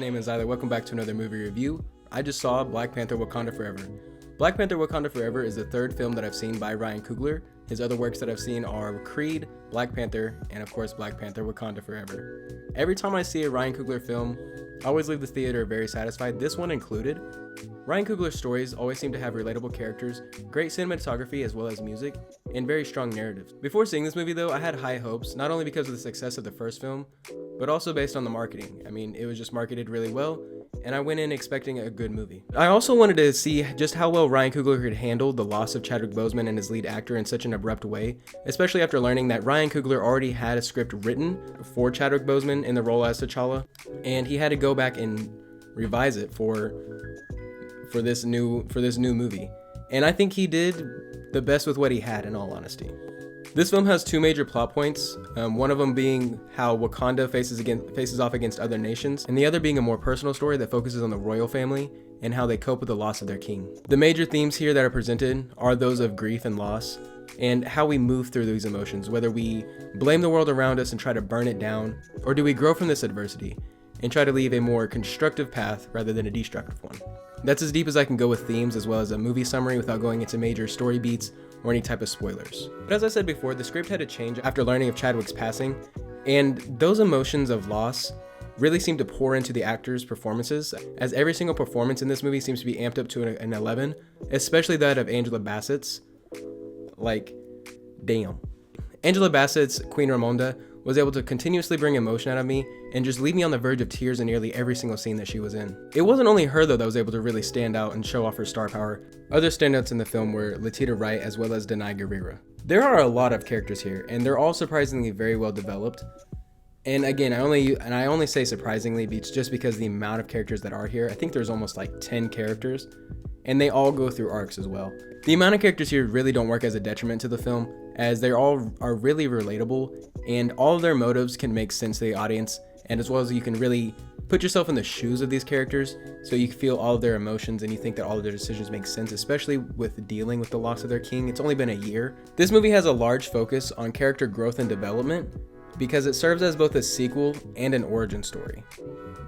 name is Zyler. Welcome back to another movie review. I just saw Black Panther Wakanda Forever. Black Panther Wakanda Forever is the third film that I've seen by Ryan Coogler. His other works that I've seen are Creed, Black Panther, and of course Black Panther Wakanda Forever. Every time I see a Ryan Coogler film, I always leave the theater very satisfied, this one included. Ryan Coogler's stories always seem to have relatable characters, great cinematography as well as music, and very strong narratives. Before seeing this movie though, I had high hopes, not only because of the success of the first film, but also based on the marketing. I mean, it was just marketed really well, and I went in expecting a good movie. I also wanted to see just how well Ryan Coogler could handle the loss of Chadwick Boseman and his lead actor in such an abrupt way, especially after learning that Ryan Coogler already had a script written for Chadwick Boseman in the role as T'Challa, and he had to go back and revise it for this new movie. And I think he did the best with what he had, in all honesty. This film has two major plot points, one of them being how Wakanda faces off against other nations, and the other being a more personal story that focuses on the royal family and how they cope with the loss of their king. The major themes here that are presented are those of grief and loss, and how we move through these emotions, whether we blame the world around us and try to burn it down, or do we grow from this adversity and try to leave a more constructive path rather than a destructive one. That's as deep as I can go with themes as well as a movie summary without going into major story beats or any type of spoilers. But as I said before, the script had to change after learning of Chadwick's passing, and those emotions of loss really seem to pour into the actors' performances, as every single performance in this movie seems to be amped up to an 11, especially that of Angela Bassett's. Like, damn. Angela Bassett's Queen Ramonda was able to continuously bring emotion out of me and just leave me on the verge of tears in nearly every single scene that she was in. It wasn't only her though that was able to really stand out and show off her star power. Other standouts in the film were Letitia Wright as well as Denai Guerrera. There are a lot of characters here, and they're all surprisingly very well developed. And again, I only say surprisingly just because the amount of characters that are here. I think there's almost like 10 characters, and they all go through arcs as well. The amount of characters here really don't work as a detriment to the film, as they all are really relatable, and all of their motives can make sense to the audience, and as well as you can really put yourself in the shoes of these characters, so you feel all of their emotions and you think that all of their decisions make sense, especially with dealing with the loss of their king. It's only been a year. This movie has a large focus on character growth and development, because it serves as both a sequel and an origin story.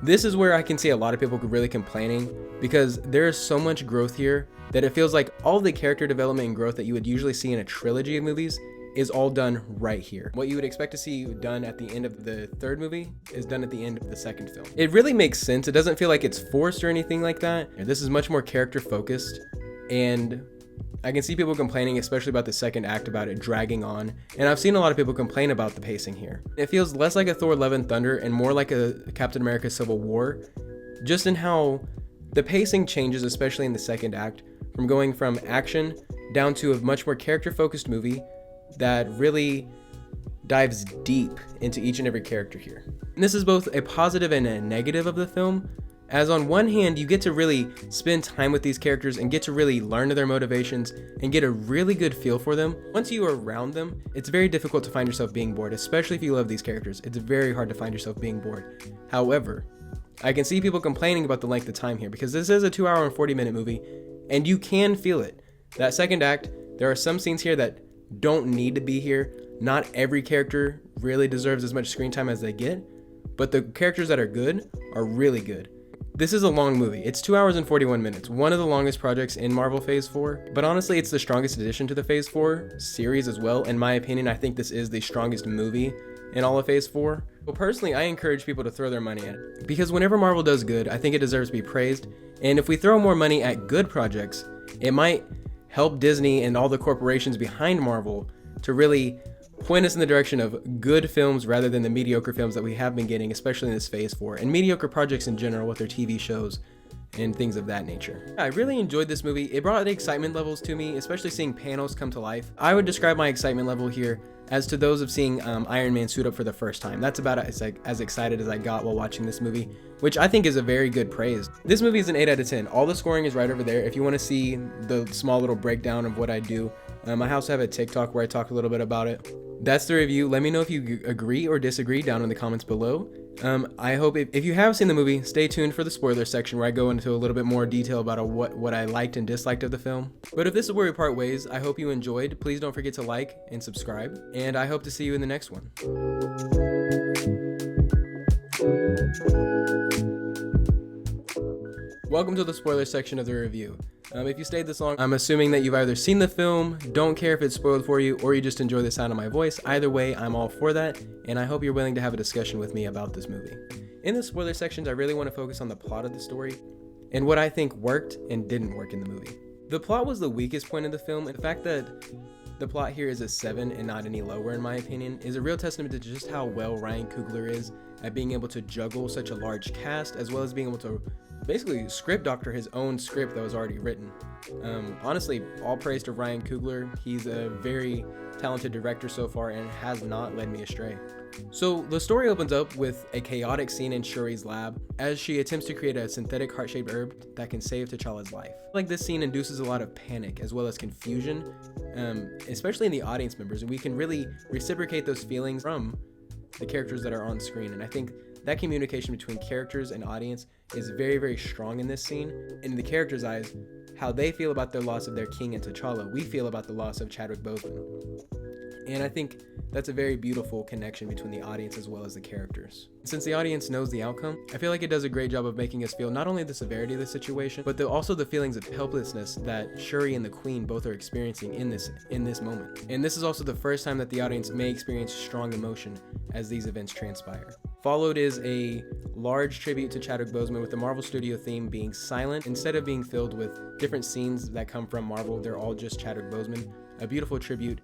This is where I can see a lot of people really complaining, because there is so much growth here that it feels like all the character development and growth that you would usually see in a trilogy of movies is all done right here. What you would expect to see done at the end of the third movie is done at the end of the second film. It really makes sense. It doesn't feel like it's forced or anything like that. This is much more character focused, and I can see people complaining, especially about the second act, about it dragging on, and I've seen a lot of people complain about the pacing here. It feels less like a Thor Love and Thunder and more like a Captain America Civil War, just in how the pacing changes, especially in the second act, from going from action down to a much more character-focused movie that really dives deep into each and every character here. And this is both a positive and a negative of the film, as on one hand, you get to really spend time with these characters and get to really learn their motivations and get a really good feel for them. Once you are around them, it's very difficult to find yourself being bored, especially if you love these characters. It's very hard to find yourself being bored. However, I can see people complaining about the length of time here, because this is a 2 hour and 40-minute movie, and you can feel it. That second act, there are some scenes here that don't need to be here. Not every character really deserves as much screen time as they get, but the characters that are good are really good. This is a long movie. It's 2 hours and 41 minutes, one of the longest projects in Marvel Phase 4, but honestly, it's the strongest addition to the Phase 4 series as well. In my opinion, I think this is the strongest movie in all of Phase 4. Well, personally, I encourage people to throw their money at it, because whenever Marvel does good, I think it deserves to be praised, and if we throw more money at good projects, it might help Disney and all the corporations behind Marvel to really point us in the direction of good films rather than the mediocre films that we have been getting, especially in this Phase 4, and mediocre projects in general with their TV shows and things of that nature. I really enjoyed this movie. It brought the excitement levels to me, especially seeing panels come to life. I would describe my excitement level here as to those of seeing Iron Man suit up for the first time. That's about as excited as I got while watching this movie, which I think is a very good praise. This movie is an 8 out of 10. All the scoring is right over there. If you want to see the small little breakdown of what I do, I also have a TikTok where I talk a little bit about it. That's the review. Let me know if you agree or disagree down in the comments below. I hope if you have seen the movie, stay tuned for the spoiler section where I go into a little bit more detail about what I liked and disliked of the film. But if this is where we part ways, I hope you enjoyed. Please don't forget to like and subscribe, and I hope to see you in the next one. Welcome to the spoiler section of the review. If you stayed this long, I'm assuming that you've either seen the film, don't care if it's spoiled for you, or you just enjoy the sound of my voice. Either way, I'm all for that, and I hope you're willing to have a discussion with me about this movie. In the spoiler sections, I really want to focus on the plot of the story and what I think worked and didn't work in the movie. The plot was the weakest point of the film, and the fact that the plot here is a 7 and not any lower, in my opinion, is a real testament to just how well Ryan Coogler is at being able to juggle such a large cast, as well as being able to basically script doctor his own script that was already written. Honestly, all praise to Ryan Coogler. He's a very talented director so far and has not led me astray. So the story opens up with a chaotic scene in Shuri's lab as she attempts to create a synthetic heart-shaped herb that can save T'Challa's life. Like, this scene induces a lot of panic as well as confusion, especially in the audience members, and we can really reciprocate those feelings from the characters that are on screen. And I think that communication between characters and audience is very, very strong in this scene. In the characters' eyes, how they feel about the loss of their king and T'Challa, we feel about the loss of Chadwick Boseman. And I think that's a very beautiful connection between the audience as well as the characters. Since the audience knows the outcome, I feel like it does a great job of making us feel not only the severity of the situation, but also the feelings of helplessness that Shuri and the Queen both are experiencing in this moment. And this is also the first time that the audience may experience strong emotion as these events transpire. Followed is a large tribute to Chadwick Boseman, with the Marvel Studio theme being silent. Instead of being filled with different scenes that come from Marvel, they're all just Chadwick Boseman. A beautiful tribute.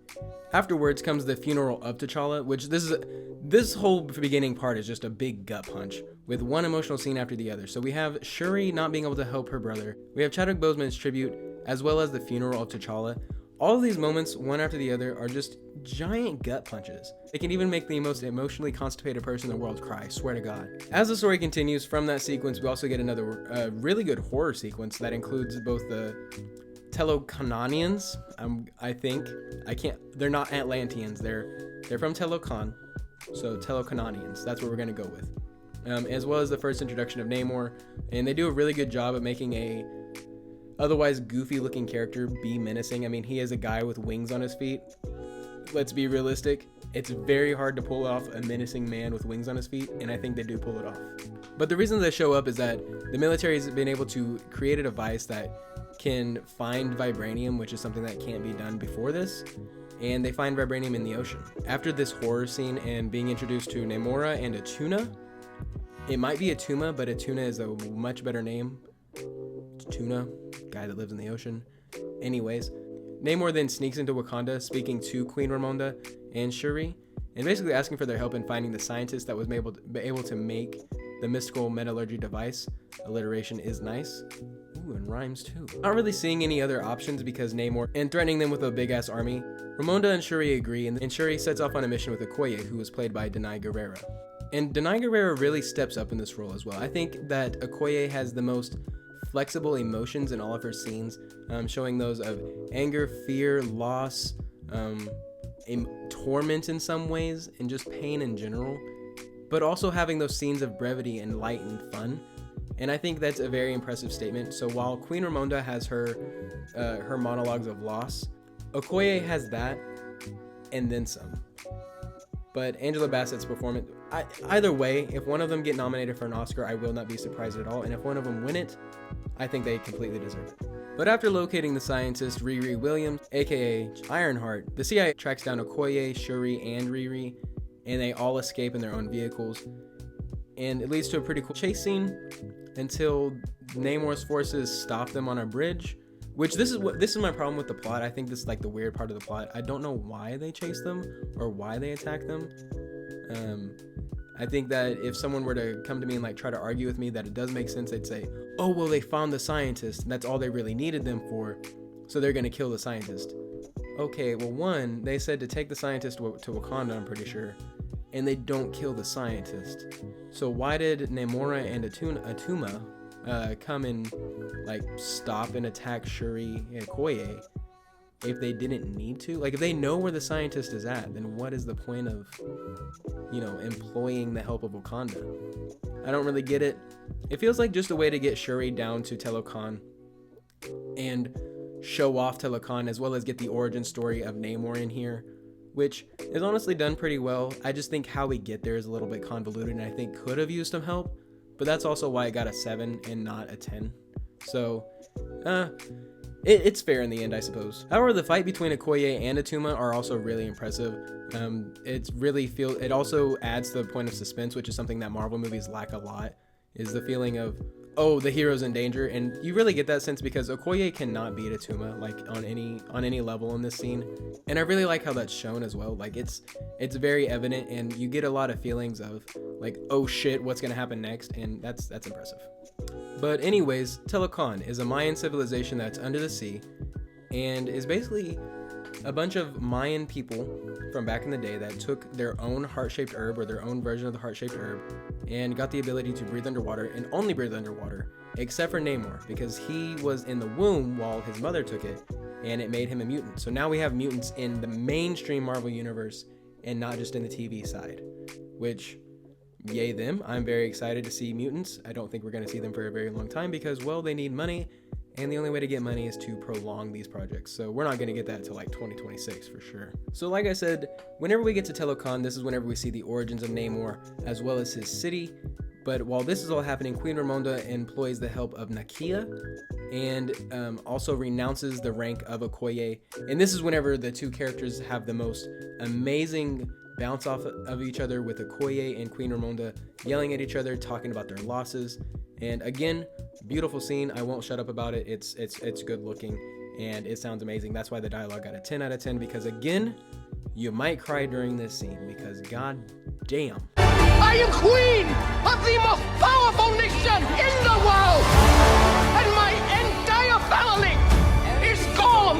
Afterwards comes the funeral of T'Challa, which this whole beginning part is just a big gut punch, with one emotional scene after the other. So we have Shuri not being able to help her brother. We have Chadwick Boseman's tribute, as well as the funeral of T'Challa. All of these moments, one after the other, are just giant gut punches. They can even make the most emotionally constipated person in the world cry, swear to God. As the story continues from that sequence, we also get another really good horror sequence that includes both the Telokananians, they're not Atlanteans, they're from Telokan, so Telokananians, that's what we're gonna go with. As well as the first introduction of Namor, and they do a really good job of making a otherwise goofy looking character be menacing. I mean, he is a guy with wings on his feet. Let's be realistic, it's very hard to pull off a menacing man with wings on his feet, and I think they do pull it off. But the reason they show up is that the military has been able to create a device that can find vibranium, which is something that can't be done before this, and they find vibranium in the ocean. After this horror scene and being introduced to Namora and Atuna, it might be Atuma, but Atuna is a much better name. Tuna, guy that lives in the ocean. Anyways, Namor then sneaks into Wakanda, speaking to Queen Ramonda and Shuri, and basically asking for their help in finding the scientist that was able to make the mystical metallurgy device. Alliteration is nice. Ooh, and rhymes too. Not really seeing any other options because Namor, and threatening them with a big ass army, Ramonda and Shuri agree, and Shuri sets off on a mission with Okoye, who was played by Denai Guerrero. And Denai Guerrero really steps up in this role as well. I think that Okoye has the most flexible emotions in all of her scenes, showing those of anger, fear, loss, torment in some ways, and just pain in general, but also having those scenes of brevity and light and fun. And I think that's a very impressive statement. So while Queen Ramonda has her monologues of loss, Okoye has that and then some. But Angela Bassett's performance, either way, if one of them get nominated for an Oscar, I will not be surprised at all. And if one of them win it, I think they completely deserve it. But after locating the scientist Riri Williams, aka Ironheart, the CIA tracks down Okoye, Shuri, and Riri, and they all escape in their own vehicles. And it leads to a pretty cool chase scene until Namor's forces stop them on a bridge. Which this is my problem with the plot. I think this is like the weird part of the plot. I don't know why they chase them or why they attack them. I think that if someone were to come to me and like try to argue with me that it does make sense, they'd say, oh, well, they found the scientist and that's all they really needed them for, so they're gonna kill the scientist. Okay, well, one, they said to take the scientist to Wakanda, I'm pretty sure, and they don't kill the scientist. So why did Namora and Atuma come and like stop and attack Shuri and Okoye if they didn't need to? Like, if they know where the scientist is at, then what is the point of, employing the help of Wakanda? I don't really get it. It feels like just a way to get Shuri down to Telokan and show off Telokan, as well as get the origin story of Namor in here, which is honestly done pretty well. I just think how we get there is a little bit convoluted and I think could have used some help, but that's also why it got a 7 and not a 10. So, it's fair in the end, I suppose. However, the fight between Okoye and Atuma are also really impressive. It also adds to the point of suspense, which is something that Marvel movies lack a lot, is the feeling of, oh, the hero's in danger. And you really get that sense because Okoye cannot beat Atuma, like, on any level in this scene. And I really like how that's shown as well. Like, it's very evident, and you get a lot of feelings of, like, oh shit, what's gonna happen next? And that's impressive. But anyways, Talokan is a Mayan civilization that's under the sea, and is basically a bunch of Mayan people from back in the day that took their own heart-shaped herb, or their own version of the heart-shaped herb, and got the ability to breathe underwater, and only breathe underwater, except for Namor, because he was in the womb while his mother took it, and it made him a mutant. So now we have mutants in the mainstream Marvel universe, and not just in the TV side, which, yay them. I'm very excited to see mutants. I don't think we're going to see them for a very long time because, well, they need money, and the only way to get money is to prolong these projects. So we're not going to get that till like 2026 for sure. So like I said, whenever we get to Talokan, this is whenever we see the origins of Namor as well as his city. But while this is all happening, Queen Ramonda employs the help of Nakia, and also renounces the rank of Okoye. And this is whenever the two characters have the most amazing bounce off of each other, with Okoye and Queen Ramonda yelling at each other, talking about their losses. And again, beautiful scene. I won't shut up about it. It's good looking, and it sounds amazing. That's why the dialogue got a 10 out of 10, because again, you might cry during this scene, because god damn. I am queen of the most powerful nation in the world, and my entire family is gone.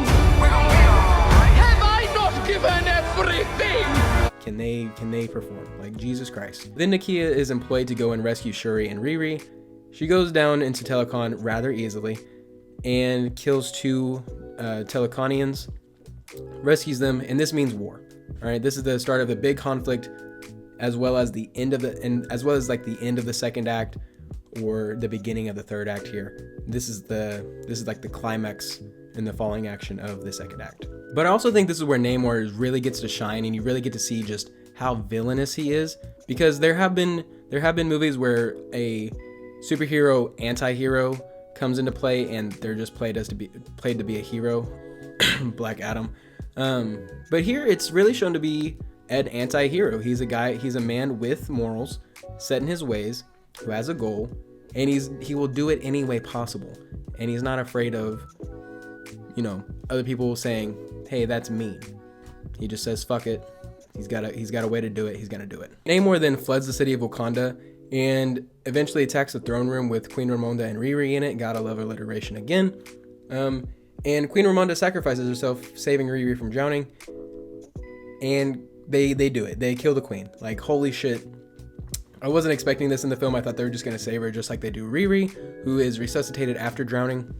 Have I not given everything? Can they perform? Like, Jesus Christ. Then Nakia is employed to go and rescue Shuri and Riri. She goes down into Talokan rather easily and kills two Talokanians, rescues them, and this means war. All right, this is the start of the big conflict, as well as the end of the end of the second act, or the beginning of the third act here. This is like the climax and the falling action of the second act. But I also think this is where Namor really gets to shine, and you really get to see just how villainous he is, because there have been movies where a superhero anti-hero comes into play, and they're just played to be a hero, Black Adam. But here it's really shown to be an anti-hero. He's a man with morals, set in his ways, who has a goal, and he will do it any way possible, and he's not afraid of, other people saying, hey, that's mean. He just says, fuck it. He's got a way to do it. He's gonna do it. Namor then floods the city of Wakanda and eventually attacks the throne room with Queen Ramonda and Riri in it. Gotta love alliteration again. And Queen Ramonda sacrifices herself, saving Riri from drowning. And they do it. They kill the queen. Like, holy shit. I wasn't expecting this in the film. I thought they were just gonna save her, just like they do Riri, who is resuscitated after drowning.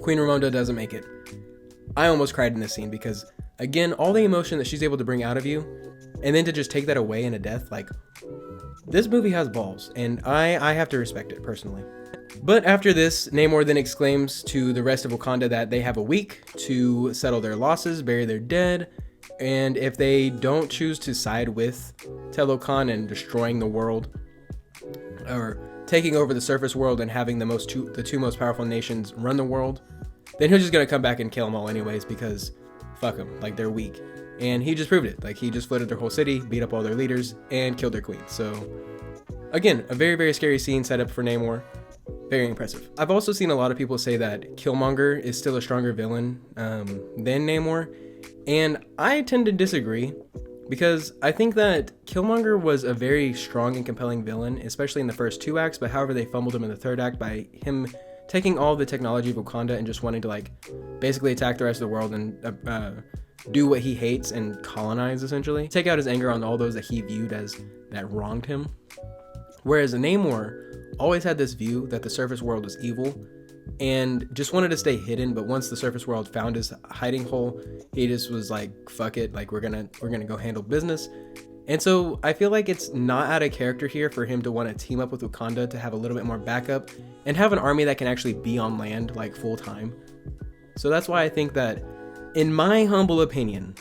Queen Ramonda doesn't make it. I almost cried in this scene because, again, all the emotion that she's able to bring out of you, and then to just take that away in a death, like, this movie has balls, and I have to respect it personally. But after this, Namor then exclaims to the rest of Wakanda that they have a week to settle their losses, bury their dead, and if they don't choose to side with Talokan and destroying the world, or taking over the surface world and having the two most powerful nations run the world, then he's just gonna come back and kill them all anyways, because fuck them, like, they're weak. And he just proved it. Like, he just flooded their whole city, beat up all their leaders, and killed their queen. So again, a very, very scary scene set up for Namor. Very impressive. I've also seen a lot of people say that Killmonger is still a stronger villain than Namor, and I tend to disagree, because I think that Killmonger was a very strong and compelling villain, especially in the first two acts, but however they fumbled him in the third act by him taking all the technology of Wakanda and just wanting to, like, basically attack the rest of the world and do what he hates and colonize, essentially. Take out his anger on all those that he viewed as that wronged him. Whereas Namor always had this view that the surface world was evil and just wanted to stay hidden, but once the surface world found his hiding hole, he just was like, fuck it, like, we're gonna go handle business. And so I feel like it's not out of character here for him to want to team up with Wakanda to have a little bit more backup and have an army that can actually be on land, like, full time. So that's why I think that, in my humble opinion,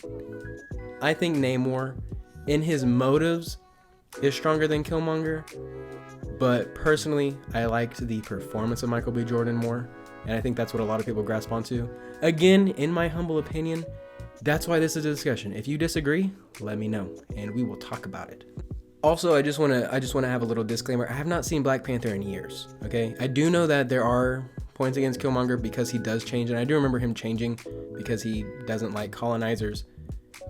I think Namor, in his motives, is stronger than Killmonger. But personally, I liked the performance of Michael B. Jordan more. and I think that's what a lot of people grasp onto. Again, in my humble opinion, that's why this is a discussion. If you disagree, let me know, and we will talk about it. Also, I just want to have a little disclaimer. I have not seen Black Panther in years, okay? I do know that there are points against Killmonger because he does change, and I do remember him changing because he doesn't like colonizers.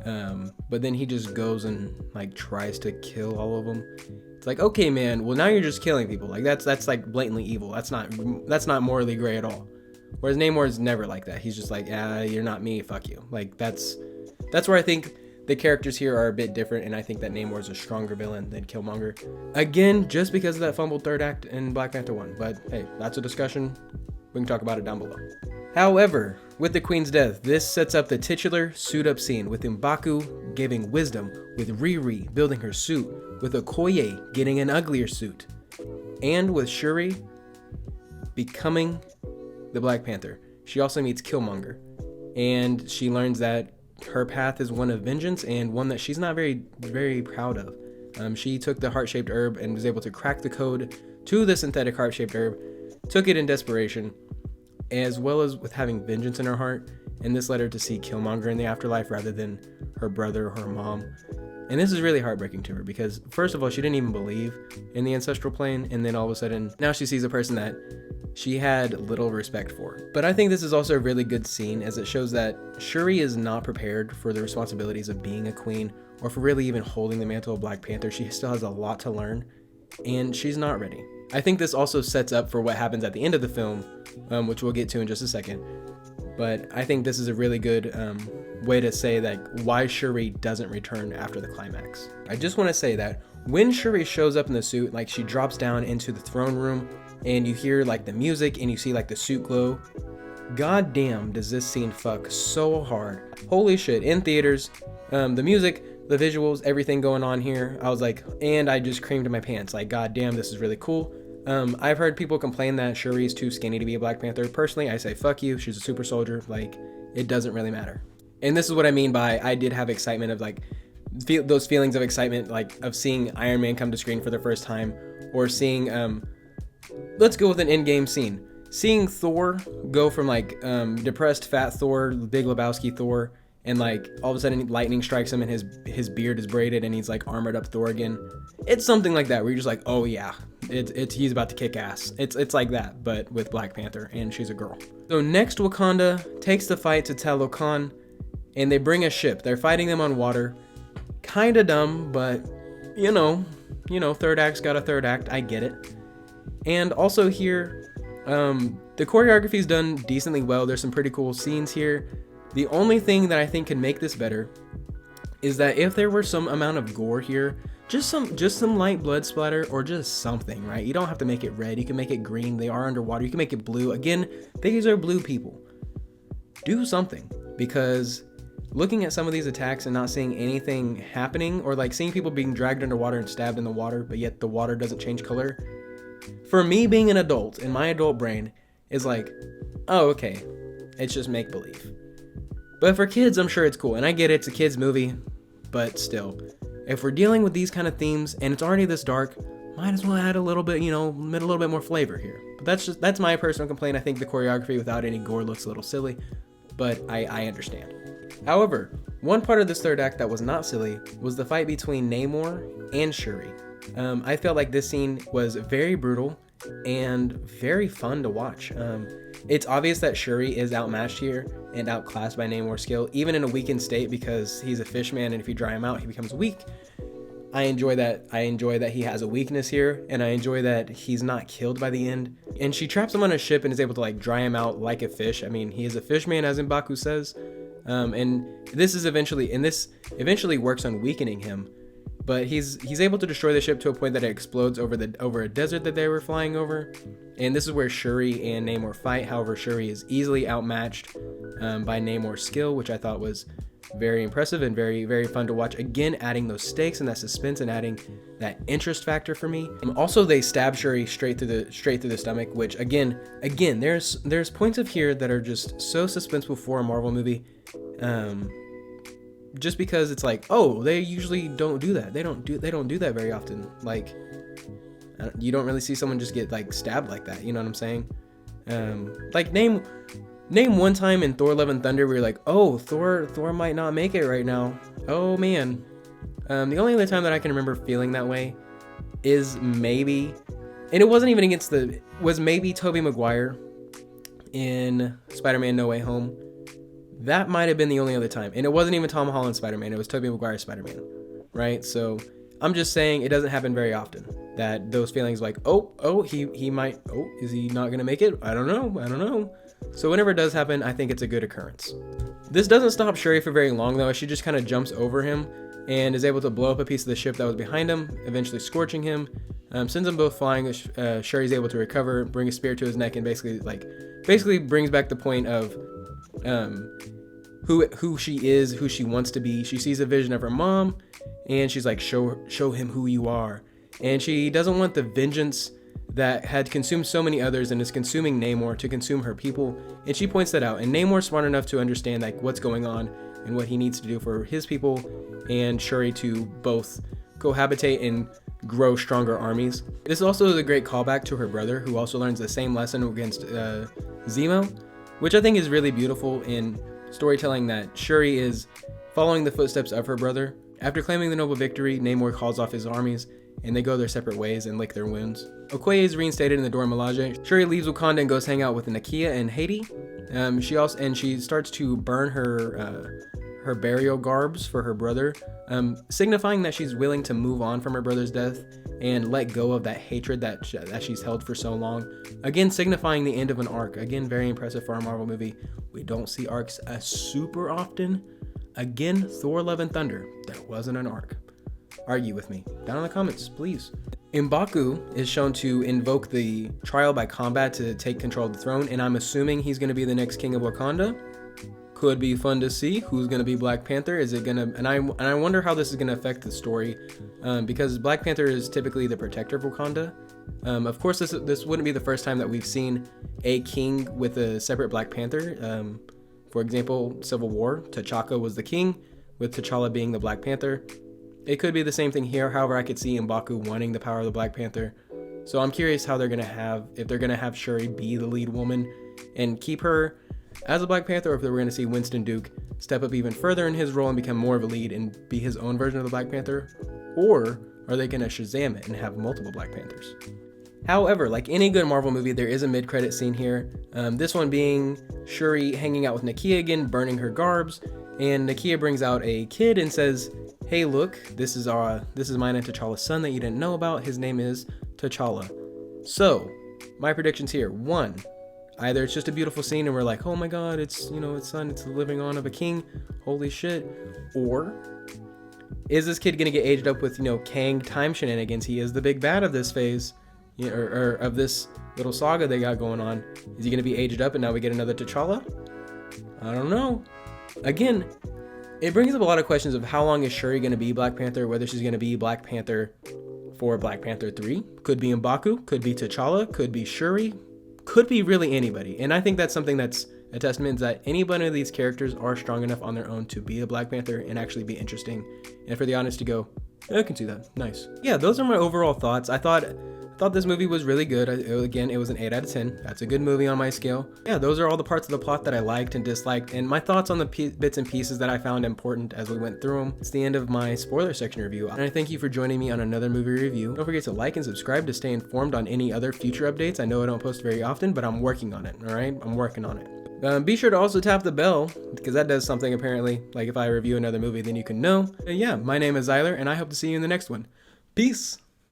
But then he just goes and like tries to kill all of them. It's like, okay, man, well now you're just killing people. Like that's like blatantly evil. That's not morally gray at all. Whereas Namor is never like that. He's just like, you're not me, fuck you. Like that's where I think the characters here are a bit different, and I think that Namor is a stronger villain than Killmonger. Again, just because of that fumbled third act in Black Panther 1. But hey, that's a discussion. We can talk about it down below. However, with the Queen's death, this sets up the titular suit-up scene, with M'Baku giving wisdom, with Riri building her suit, with Okoye getting an uglier suit, and with Shuri becoming the Black Panther. She also meets Killmonger, and she learns that her path is one of vengeance and one that she's not very, very proud of. She took the heart-shaped herb and was able to crack the code to the synthetic heart-shaped herb, took it in desperation, as well as with having vengeance in her heart, and this led her to see Killmonger in the afterlife rather than her brother or her mom. And this is really heartbreaking to her because, first of all, she didn't even believe in the ancestral plane, and then all of a sudden, now she sees a person that she had little respect for. But I think this is also a really good scene, as it shows that Shuri is not prepared for the responsibilities of being a queen, or for really even holding the mantle of Black Panther. She still has a lot to learn, and she's not ready. I think this also sets up for what happens at the end of the film, which we'll get to in just a second. But I think this is a really good way to say that why Shuri doesn't return after the climax. I just want to say that when Shuri shows up in the suit, like she drops down into the throne room and you hear like the music and you see like the suit glow, god damn does this scene fuck so hard. Holy shit, in theaters, the music, the visuals, everything going on here, I was like, and I just creamed my pants. Like, god damn, this is really cool. I've heard people complain that Shuri is too skinny to be a Black Panther. Personally, I say fuck you. She's a super soldier. Like, it doesn't really matter. And this is what I mean by I did have excitement of like those feelings of excitement, like of seeing Iron Man come to screen for the first time, or seeing let's go with an in-game scene. Seeing Thor go from like depressed fat Thor, Big Lebowski Thor, and like all of a sudden lightning strikes him and his beard is braided and he's like armored up Thor again. It's something like that where you're just like, oh yeah, he's about to kick ass. It's like that, but with Black Panther, and she's a girl. So next, Wakanda takes the fight to Talokan, and they bring a ship. They're fighting them on water. Kinda dumb, but you know, third act's got a third act. I get it. And also here, the choreography's done decently well. There's some pretty cool scenes here. The only thing that I think can make this better is that if there were some amount of gore here, just some light blood splatter or just something, right? You don't have to make it red. You can make it green. They are underwater. You can make it blue. Again, these are blue people. Do something, because looking at some of these attacks and not seeing anything happening, or like seeing people being dragged underwater and stabbed in the water, but yet the water doesn't change color. For me, being an adult, in my adult brain, is like, oh, okay, it's just make-believe. But for kids, I'm sure it's cool. And I get it, it's a kid's movie, but still. If we're dealing with these kind of themes and it's already this dark, might as well add a little bit, a little bit more flavor here. But that's my personal complaint. I think the choreography without any gore looks a little silly, but I understand. However, one part of this third act that was not silly was the fight between Namor and Shuri. I felt like this scene was very brutal and very fun to watch. It's obvious that Shuri is outmatched here and outclassed by Namor's skill, even in a weakened state, because he's a fish man, and if you dry him out, he becomes weak. I enjoy that he has a weakness here, and I enjoy that he's not killed by the end. And she traps him on a ship and is able to like dry him out like a fish. I mean, he is a fish man, as M'Baku says, and this eventually works on weakening him. But he's able to destroy the ship to a point that it explodes over a desert that they were flying over. And this is where Shuri and Namor fight. However, Shuri is easily outmatched by Namor's skill, which I thought was very impressive and very, very fun to watch. Again, adding those stakes and that suspense and adding that interest factor for me. Also, they stab Shuri straight through the stomach, which again, there's points of here that are just so suspenseful for a Marvel movie. Just because it's like, oh, they usually don't do that. They don't do that very often. Like, you don't really see someone just get like stabbed like that. You know what I'm saying? Like name one time in Thor: Love and Thunder where you're like, oh, Thor might not make it right now. Oh man. The only other time that I can remember feeling that way is maybe, and it wasn't even against was maybe Tobey Maguire in Spider-Man No Way Home. That might have been the only other time. And it wasn't even Tom Holland's Spider-Man, it was Tobey Maguire's Spider-Man, right? So I'm just saying it doesn't happen very often that those feelings like, he might, is he not gonna make it? I don't know. So whenever it does happen, I think it's a good occurrence. This doesn't stop Shuri for very long though. She just kind of jumps over him and is able to blow up a piece of the ship that was behind him, eventually scorching him. Sends them both flying. Shuri's able to recover, bring a spear to his neck, and basically brings back the point of who she is, who she wants to be. She sees a vision of her mom, and she's like, show him who you are. And she doesn't want the vengeance that had consumed so many others and is consuming Namor to consume her people. And she points that out. And Namor's smart enough to understand like what's going on and what he needs to do for his people and Shuri to both cohabitate and grow stronger armies. This also is a great callback to her brother, who also learns the same lesson against Zemo, which I think is really beautiful in storytelling, that Shuri is following the footsteps of her brother. After claiming the noble victory, Namor calls off his armies, and they go their separate ways and lick their wounds. Okoye is reinstated in the Dora Milaje. Shuri leaves Wakanda and goes hang out with Nakia and Haiti. She starts to burn her burial garbs for her brother, signifying that she's willing to move on from her brother's death and let go of that hatred that she's held for so long. Again, signifying the end of an arc. Again, very impressive for a Marvel movie. We don't see arcs super often. Again, Thor: Love and Thunder, there wasn't an arc. Argue with me down in the comments, please. M'Baku is shown to invoke the trial by combat to take control of the throne, and I'm assuming he's going to be the next king of Wakanda. Could be fun to see who's going to be Black Panther. Is it going to, and I wonder how this is going to affect the story, because Black Panther is typically the protector of Wakanda. Of course, this wouldn't be the first time that we've seen a king with a separate Black Panther. For example, Civil War, T'Chaka was the king, with T'Challa being the Black Panther. It could be the same thing here. However, I could see M'Baku wanting the power of the Black Panther. So I'm curious how they're going to have, if they're going to have Shuri be the lead woman and keep her as a Black Panther, or if they were going to see Winston Duke step up even further in his role and become more of a lead and be his own version of the Black Panther, or are they going to Shazam it and have multiple Black Panthers? However, like any good Marvel movie, there is a mid-credit scene here. This one being Shuri hanging out with Nakia again, burning her garbs, and Nakia brings out a kid and says, "Hey, look, this is mine and T'Challa's son that you didn't know about. His name is T'Challa." So, my predictions here: 1, either it's just a beautiful scene and we're like, oh my god, it's his son, it's the living on of a king, holy shit. Or is this kid gonna get aged up with Kang time shenanigans? He is the big bad of this phase, or of this little saga they got going on. Is he gonna be aged up and now we get another T'Challa? I don't know. Again, it brings up a lot of questions of how long is Shuri gonna be Black Panther, whether she's gonna be Black Panther for Black Panther 3, could be M'Baku, could be T'Challa, could be Shuri, could be really anybody. And I think that's something that's a testament that any one of these characters are strong enough on their own to be a Black Panther and actually be interesting. And for the audience to go, I can see that. Nice. Yeah, those are my overall thoughts. I thought this movie was really good. Again, it was an 8 out of 10. That's a good movie on my scale. Yeah, those are all the parts of the plot that I liked and disliked, and my thoughts on the bits and pieces that I found important as we went through them. It's the end of my spoiler section review, and I thank you for joining me on another movie review. Don't forget to like and subscribe to stay informed on any other future updates. I know I don't post very often, but I'm working on it, all right? I'm working on it. Be sure to also tap the bell, because that does something apparently. Like if I review another movie, then you can know. Yeah, my name is Zyler, and I hope to see you in the next one. Peace!